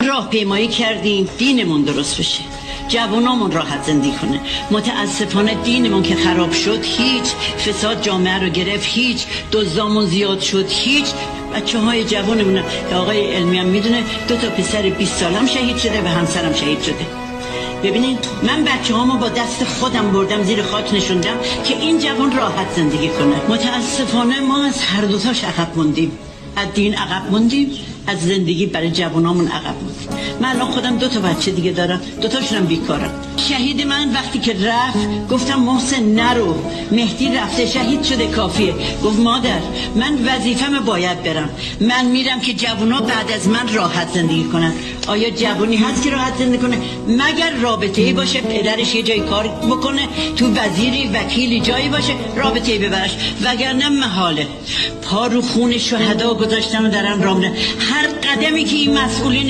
راهپیمایی کردیم دینمون درست بشه، جوانامون راحت زندگی کنه. متاسفانه دینمون که خراب شد، هیچ فساد جامعه رو گرفت، هیچ دزدامون زیاد شد، هیچ بچه‌های جوانمون که آقای علمی هم میدونه 2 تا پسر 20 سالم شهید شده و همسرم شهید شده. ببینید من بچه‌هامو با دست خودم بردم زیر خاک نشوندم که این جوان راحت زندگی کنه. متاسفانه ما از هر دوتاش عقب موندیم، از دین عقب موندیم، از زندگی برای جوانامون عقب موندیم. من الان خودم 2 تا بچه دیگه دارم، 2 تاشونم بیکارم. شهید من وقتی که رفت گفتم محسن نرو، مهدی رفته شهید شده کافیه. گفت مادر من وظیفه‌م باید برم، من میرم که جوانا بعد از من راحت زندگی کنن. آیا جوانی هست که راحت زندگی کنه؟ مگر رابطه‌ای باشه پدرش یه جای کار بکنه، تو وزیری وکیلی جایی باشه رابطه‌ای ببرش، وگرنه محاله. پا رو خون شهدا گذاشتن و دارن راه میرن. هر قدمی که این مسئولین